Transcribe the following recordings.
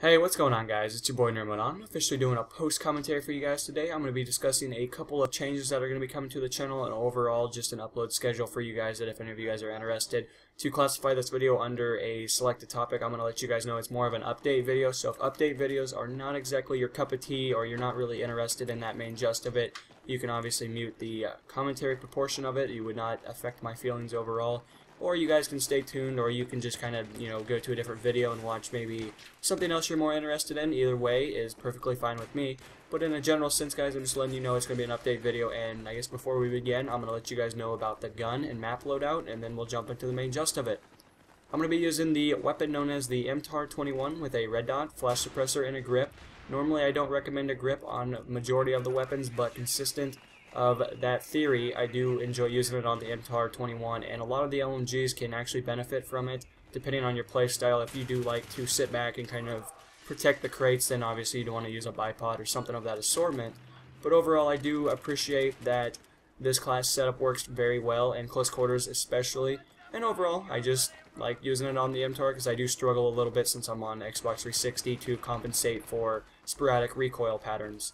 Hey, what's going on, guys? It's your boy Nirmon. I'm officially doing a post commentary for you guys today. I'm going to be discussing a couple of changes that are going to be coming to the channel and overall just an upload schedule for you guys that if any of you guys are interested. To classify this video under a selected topic, I'm going to let you guys know it's more of an update video. So if update videos are not exactly your cup of tea or you're not really interested in that main gist of it, you can obviously mute the commentary proportion of it. It would not affect my feelings overall. Or you guys can stay tuned, or you can just kind of, go to a different video and watch maybe something else you're more interested in. Either way is perfectly fine with me. But in a general sense, guys, I'm just letting you know it's going to be an update video. And I guess before we begin, I'm going to let you guys know about the gun and map loadout, and then we'll jump into the main gist of it. I'm going to be using the weapon known as the MTAR-21 with a red dot, flash suppressor, and a grip. Normally, I don't recommend a grip on majority of the weapons, but consistent of that theory, I do enjoy using it on the MTAR-21, and a lot of the LMGs can actually benefit from it, depending on your playstyle. If you do like to sit back and kind of protect the crates, then obviously you don't want to use a bipod or something of that assortment. But overall, I do appreciate that this class setup works very well, in close quarters especially, and overall, I just like using it on the MTAR because I do struggle a little bit since I'm on Xbox 360 to compensate for sporadic recoil patterns.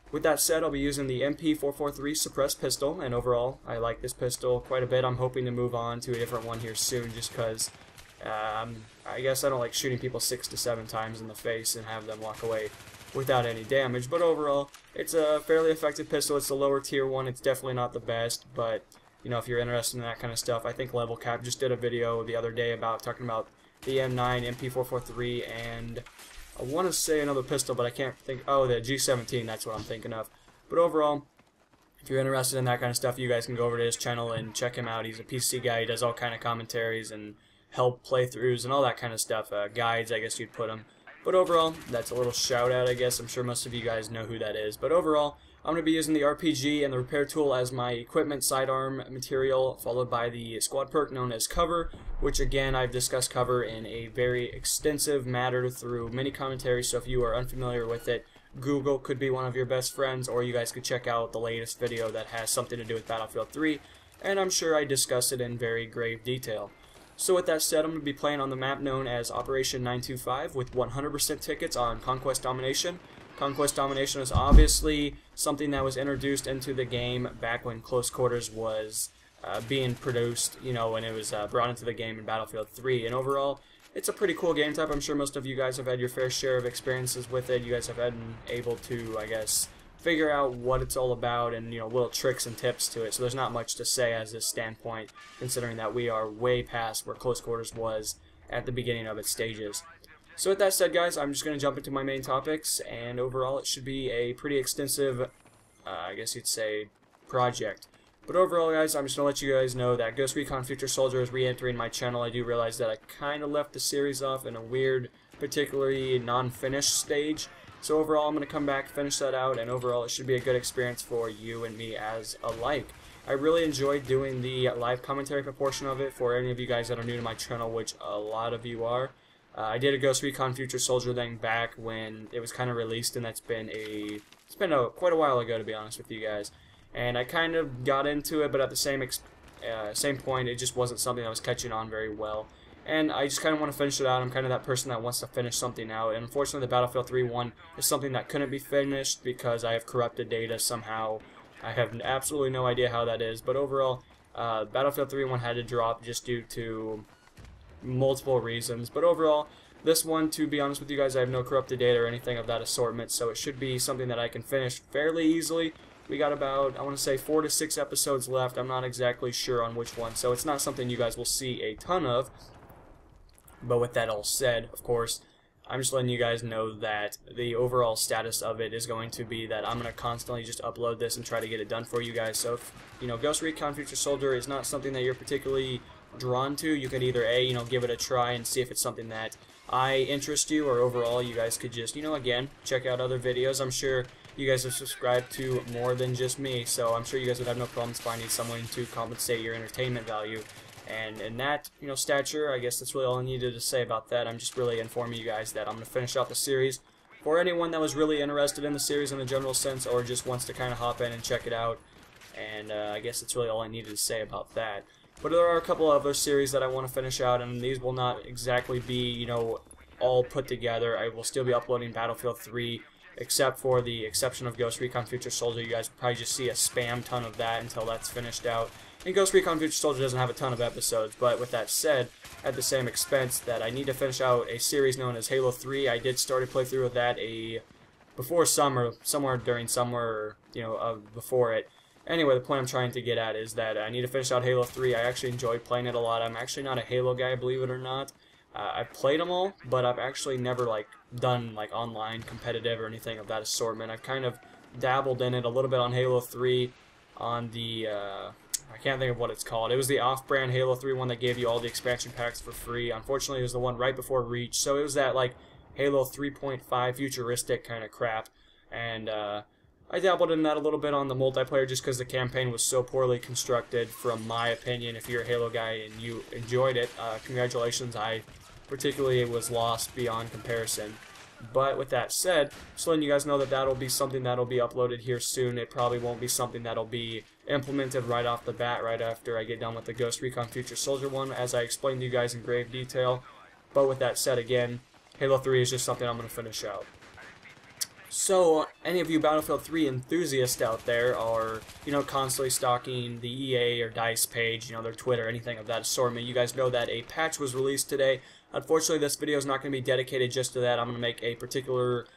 With that said, I'll be using the MP443 suppressed pistol, and overall, I like this pistol quite a bit. I'm hoping to move on to a different one here soon, just because I guess I don't like shooting people 6 to 7 times in the face and have them walk away without any damage. But overall, it's a fairly effective pistol. It's a lower tier one. It's definitely not the best, but if you're interested in that kind of stuff, I think Level Cap just did a video the other day about talking about the M9, MP443, and I want to say another pistol, but I can't think. Oh, the G17, that's what I'm thinking of. But overall, if you're interested in that kind of stuff, you guys can go over to his channel and check him out. He's a PC guy. He does all kind of commentaries and help playthroughs and all that kind of stuff. Guides, I guess you'd put them. But overall, that's a little shout out, I guess. I'm sure most of you guys know who that is. But overall, I'm going to be using the RPG and the repair tool as my equipment sidearm material, followed by the squad perk known as cover, which again, I've discussed cover in a very extensive matter through many commentaries, so if you are unfamiliar with it, Google could be one of your best friends, or you guys could check out the latest video that has something to do with Battlefield 3, and I'm sure I discuss it in very grave detail. So with that said, I'm going to be playing on the map known as Operation 925 with 100% tickets on Conquest Domination. Conquest Domination is obviously something that was introduced into the game back when Close Quarters was being produced, when it was brought into the game in Battlefield 3. And overall, it's a pretty cool game type. I'm sure most of you guys have had your fair share of experiences with it. You guys have been able to, I guess, figure out what it's all about and, little tricks and tips to it. So there's not much to say as this standpoint, considering that we are way past where Close Quarters was at the beginning of its stages. So with that said, guys, I'm just going to jump into my main topics, and overall it should be a pretty extensive, I guess you'd say, project. But overall, guys, I'm just going to let you guys know that Ghost Recon Future Soldier is re-entering my channel. I do realize that I kind of left the series off in a weird, particularly non-finished stage. So overall, I'm going to come back, finish that out, and overall it should be a good experience for you and me as alike. I really enjoyed doing the live commentary proportion of it for any of you guys that are new to my channel, which a lot of you are. I did a Ghost Recon Future Soldier thing back when it was kind of released, and that's been quite a while ago, to be honest with you guys. And I kind of got into it, but at the same point, it just wasn't something that was catching on very well. And I just kind of want to finish it out. I'm kind of that person that wants to finish something out. And unfortunately, the Battlefield 3 one is something that couldn't be finished because I have corrupted data somehow. I have absolutely no idea how that is. But overall, Battlefield 3 one had to drop just due to multiple reasons. But overall, this one, to be honest with you guys, I have no corrupted data or anything of that assortment, so it should be something that I can finish fairly easily. We got about, I want to say, 4 to 6 episodes left. I'm not exactly sure on which one, so it's not something you guys will see a ton of. But with that all said, of course, I'm just letting you guys know that the overall status of it is going to be that I'm going to constantly just upload this and try to get it done for you guys. So if, Ghost Recon Future Soldier is not something that you're particularly drawn to, you could either give it a try and see if it's something that interest you, or overall you guys could just again check out other videos. I'm sure you guys are subscribed to more than just me, so I'm sure you guys would have no problems finding someone to compensate your entertainment value. And in that stature, I guess that's really all I needed to say about that. I'm just really informing you guys that I'm going to finish out the series. For anyone that was really interested in the series in a general sense, or just wants to kind of hop in and check it out, and I guess that's really all I needed to say about that. But there are a couple other series that I want to finish out, and these will not exactly be, all put together. I will still be uploading Battlefield 3, except for the exception of Ghost Recon Future Soldier. You guys will probably just see a spam ton of that until that's finished out. And Ghost Recon Future Soldier doesn't have a ton of episodes, but with that said, at the same expense that I need to finish out a series known as Halo 3. I did start a playthrough of that before summer, somewhere during summer, or, before it. Anyway, the point I'm trying to get at is that I need to finish out Halo 3. I actually enjoy playing it a lot. I'm actually not a Halo guy, believe it or not. I've played them all, but I've actually never done online competitive or anything of that assortment. I've kind of dabbled in it a little bit on Halo 3 on the I can't think of what it's called. It was the off-brand Halo 3 one that gave you all the expansion packs for free. Unfortunately, it was the one right before Reach, so it was that Halo 3.5 futuristic kind of crap. And I dabbled in that a little bit on the multiplayer just because the campaign was so poorly constructed, from my opinion. If you're a Halo guy and you enjoyed it, congratulations. I particularly was lost beyond comparison. But with that said, just letting you guys know that that'll be something that'll be uploaded here soon. It probably won't be something that'll be implemented right off the bat, right after I get done with the Ghost Recon Future Soldier one, as I explained to you guys in grave detail. But with that said, again, Halo 3 is just something I'm going to finish out. So, any of you Battlefield 3 enthusiasts out there are, constantly stalking the EA or DICE page, their Twitter, anything of that assortment, you guys know that a patch was released today. Unfortunately, this video is not going to be dedicated just to that. I'm going to make a particular,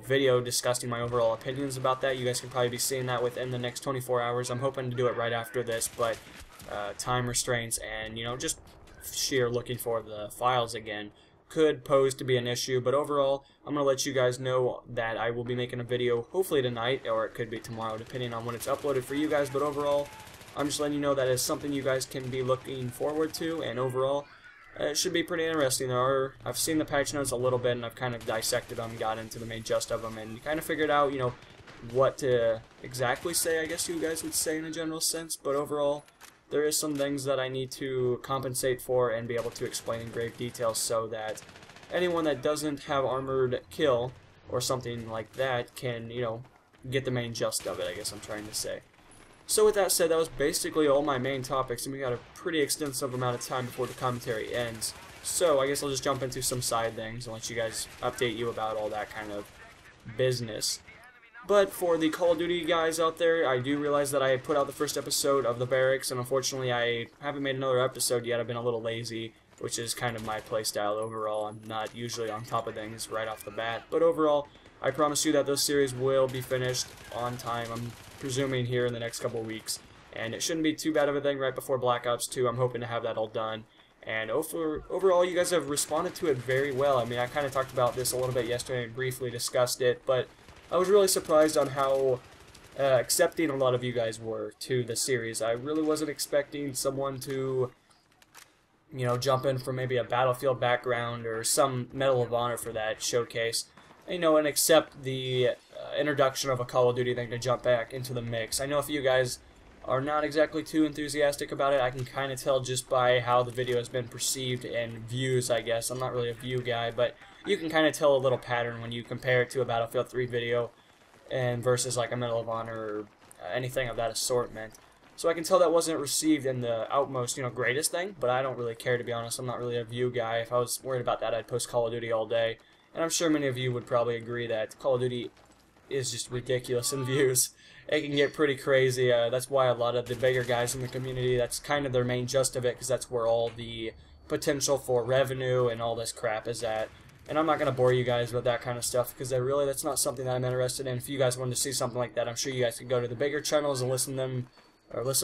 video discussing my overall opinions about that. You guys can probably be seeing that within the next 24 hours. I'm hoping to do it right after this, but time restraints and, just sheer looking for the files again could pose to be an issue. But overall, I'm going to let you guys know that I will be making a video hopefully tonight, or it could be tomorrow depending on when it's uploaded for you guys. But overall, I'm just letting you know that it's something you guys can be looking forward to, and overall it should be pretty interesting. I've seen the patch notes a little bit, and I've kind of dissected them, got into the main gist of them, and kind of figured out, what to exactly say, I guess you guys would say in a general sense. But overall, there is some things that I need to compensate for and be able to explain in grave detail, so that anyone that doesn't have armored kill or something like that can, get the main gist of it, I guess I'm trying to say. So with that said, that was basically all my main topics, and we got a pretty extensive amount of time before the commentary ends. So I guess I'll just jump into some side things and let you guys update you about all that kind of business. But for the Call of Duty guys out there, I do realize that I put out the first episode of the Barracks, and unfortunately I haven't made another episode yet. I've been a little lazy, which is kind of my playstyle overall. I'm not usually on top of things right off the bat. But overall, I promise you that those series will be finished on time. I'm presuming here in the next couple of weeks. And it shouldn't be too bad of a thing right before Black Ops 2. I'm hoping to have that all done. And overall, you guys have responded to it very well. I mean, I kind of talked about this a little bit yesterday and briefly discussed it, but I was really surprised on how accepting a lot of you guys were to the series. I really wasn't expecting someone to, jump in from maybe a Battlefield background or some Medal of Honor for that showcase, and accept the introduction of a Call of Duty thing to jump back into the mix. I know if you guys are not exactly too enthusiastic about it, I can kind of tell just by how the video has been perceived and views, I guess. I'm not really a view guy, but you can kind of tell a little pattern when you compare it to a Battlefield 3 video and versus like a Medal of Honor or anything of that assortment. So I can tell that wasn't received in the outmost, greatest thing, but I don't really care, to be honest. I'm not really a view guy. If I was worried about that, I'd post Call of Duty all day. And I'm sure many of you would probably agree that Call of Duty is just ridiculous in views. It can get pretty crazy. That's why a lot of the bigger guys in the community, that's kind of their main gist of it, because that's where all the potential for revenue and all this crap is at. And I'm not going to bore you guys with that kind of stuff, because that's not something that I'm interested in. If you guys wanted to see something like that, I'm sure you guys could go to the bigger channels and listen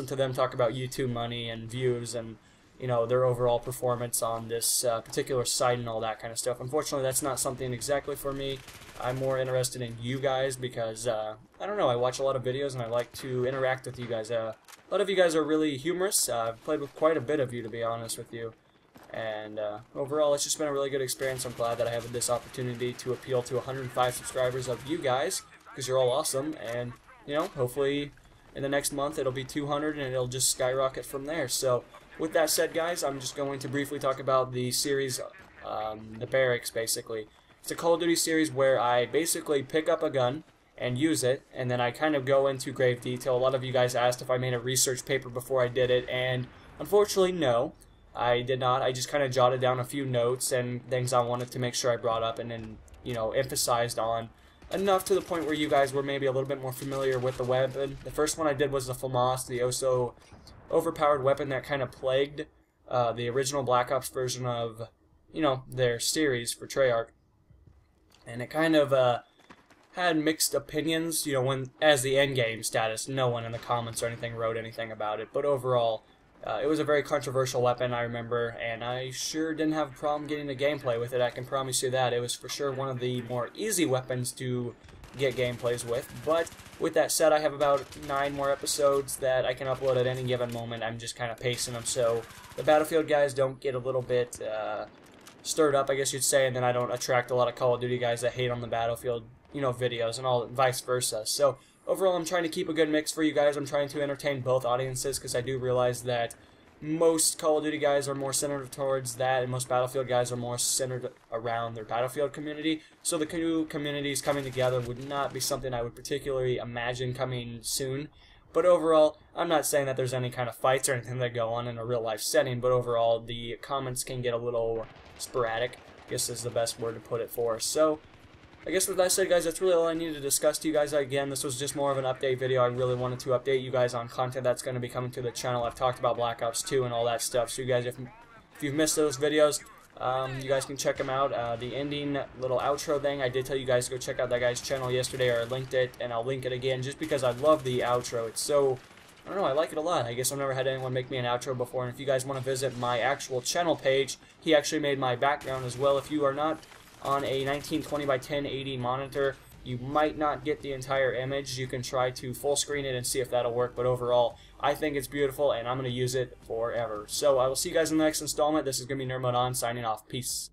to them talk about YouTube money and views and their overall performance on this particular site and all that kind of stuff. Unfortunately, that's not something exactly for me. I'm more interested in you guys because, I don't know, I watch a lot of videos and I like to interact with you guys. A lot of you guys are really humorous. I've played with quite a bit of you, to be honest with you. And overall, it's just been a really good experience. I'm glad that I have this opportunity to appeal to 105 subscribers of you guys, because you're all awesome. And, hopefully in the next month it'll be 200 and it'll just skyrocket from there. So with that said, guys, I'm just going to briefly talk about the series, the Barracks, basically. It's a Call of Duty series where I basically pick up a gun and use it, and then I kind of go into grave detail. A lot of you guys asked if I made a research paper before I did it, and unfortunately, no. I did not. I just kind of jotted down a few notes and things I wanted to make sure I brought up and then, you know, emphasized on enough to the point where you guys were maybe a little bit more familiar with the weapon. The first one I did was the FAMAS, the oh-so overpowered weapon that kind of plagued the original Black Ops version of, you know, their series for Treyarch. And it kind of had mixed opinions, you know, when as the endgame status. No one in the comments or anything wrote anything about it, but overall, it was a very controversial weapon, I remember, and I sure didn't have a problem getting the gameplay with it. I can promise you that. It was for sure one of the more easy weapons to get gameplays with, but with that said, I have about 9 more episodes that I can upload at any given moment. I'm just kind of pacing them so the Battlefield guys don't get a little bit stirred up, I guess you'd say, and then I don't attract a lot of Call of Duty guys that hate on the Battlefield, you know, videos and all, vice versa. So overall, I'm trying to keep a good mix for you guys. I'm trying to entertain both audiences because I do realize that most Call of Duty guys are more centered towards that, and most Battlefield guys are more centered around their Battlefield community. So the two communities coming together would not be something I would particularly imagine coming soon. But overall, I'm not saying that there's any kind of fights or anything that go on in a real-life setting, but overall, the comments can get a little sporadic, I guess is the best word to put it for. So I guess with that said, guys, that's really all I needed to discuss to you guys. Again, this was just more of an update video. I really wanted to update you guys on content that's going to be coming to the channel. I've talked about Black Ops 2 and all that stuff, so you guys, if you've missed those videos, you guys can check them out. The ending little outro thing, I did tell you guys to go check out that guy's channel yesterday, or I linked it, and I'll link it again just because I love the outro. It's so, I don't know, I like it a lot. I guess I've never had anyone make me an outro before, and if you guys want to visit my actual channel page, he actually made my background as well. If you are not on a 1920 by 1080 monitor, you might not get the entire image. You can try to full screen it and see if that'll work, but overall, I think it's beautiful and I'm going to use it forever. So I will see you guys in the next installment. This is going to be Nerd Mode On signing off. Peace.